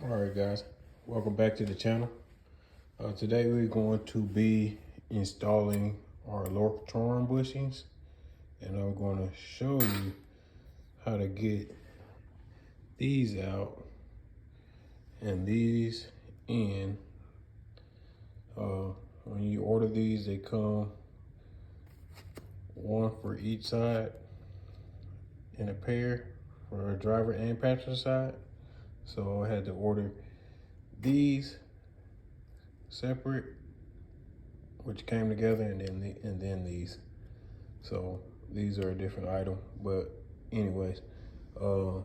All right, guys, welcome back to the channel. Today we're going to be installing our lower control arm bushings, and I'm going to show you how to get these out and these in. When you order these, they come one for each side in a pair for a driver and passenger side. So I had to order these separate, which came together, and then these. So these are a different item, but anyways, you're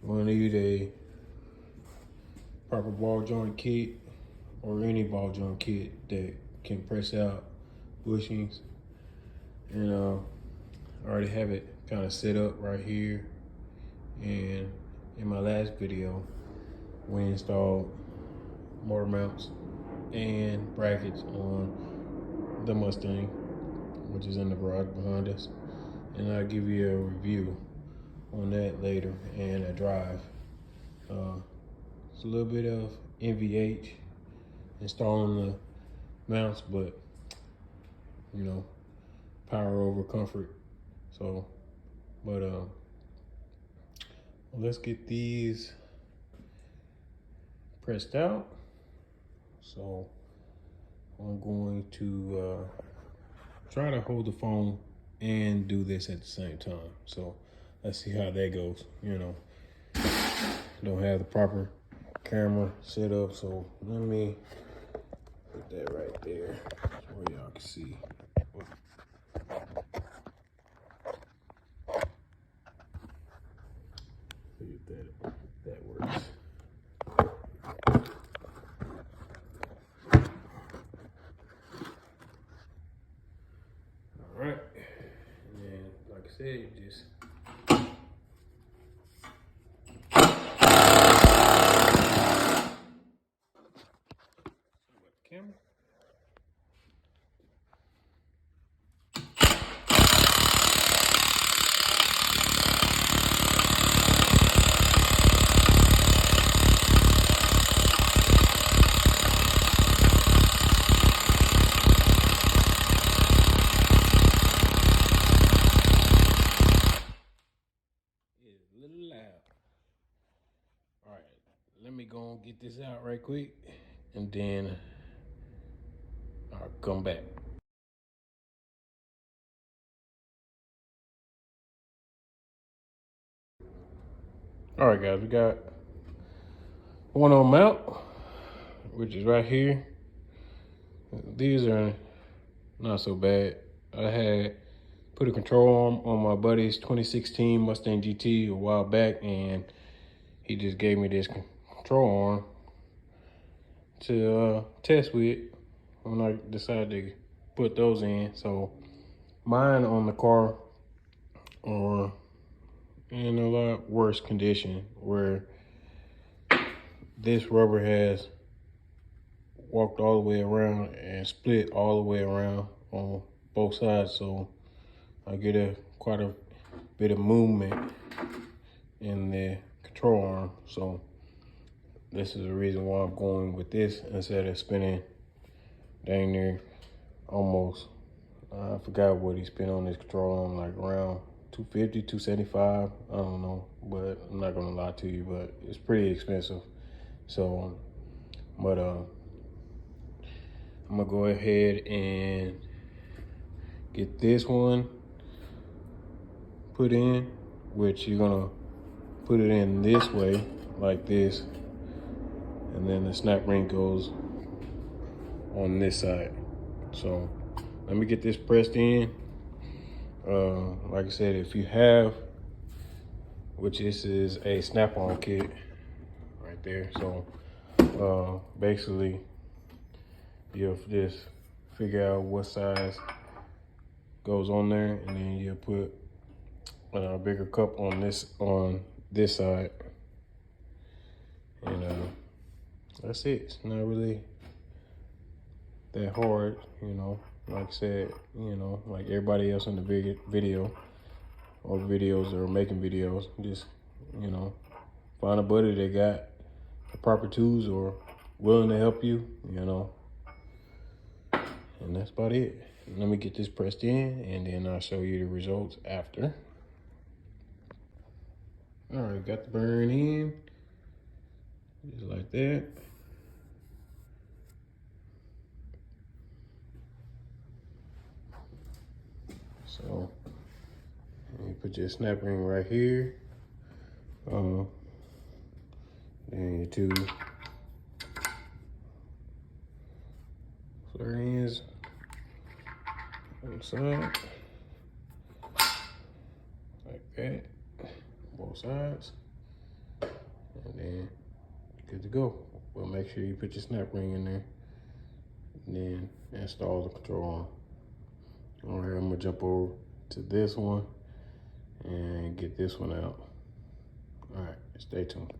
gonna need a proper ball joint kit or any ball joint kit that can press out bushings. And I already have it kind of set up right here. And in my last video, we installed motor mounts and brackets on the Mustang, which is in the garage behind us. And I'll give you a review on that later and a drive. It's a little bit of NVH installing the mounts, but you know, power over comfort. So, but let's get these pressed out. So I'm going to try to hold the phone and do this at the same time. So let's see how that goes. You know, don't have the proper camera set up, so let me put that right there so y'all can see. See if that works. All right, and then like I said, you just camera. It's a little loud. All right, let me go and get this out right quick, and then I'll come back. All right, guys, we got one on mount, which is right here. These are not so bad. I had put a control arm on my buddy's 2016 Mustang GT a while back, and he just gave me this control arm to test with when I decided to put those in. So mine on the car are in a lot worse condition, where this rubber has walked all the way around and split all the way around on both sides. So I get quite a bit of movement in the control arm. So this is the reason why I'm going with this instead of spending dang near almost, I forgot what he spent on this control arm, like around 250, 275, I don't know, but I'm not gonna lie to you, but it's pretty expensive. So, but I'm gonna go ahead and get this one put in, which you're gonna put it in this way, like this, and then the snap ring goes on this side. So let me get this pressed in. Like I said, if you have, which this is a snap-on kit right there. So basically you'll just figure out what size goes on there, and then you'll put a bigger cup on this side, and that's it. It's not really that hard, you know. Like I said, you know, like everybody else in the video or videos or making videos, just, you know, find a buddy that got proper tools or willing to help you, you know. And that's about it. Let me get this pressed in and then I'll show you the results after. All right, got the burn in, just like that. So you put your snap ring right here. Then your two flare ends on the side, like that, both sides, and then good to go. Well, make sure you put your snap ring in there, and then install the control arm. All right, I'm gonna jump over to this one and get this one out. All right, stay tuned.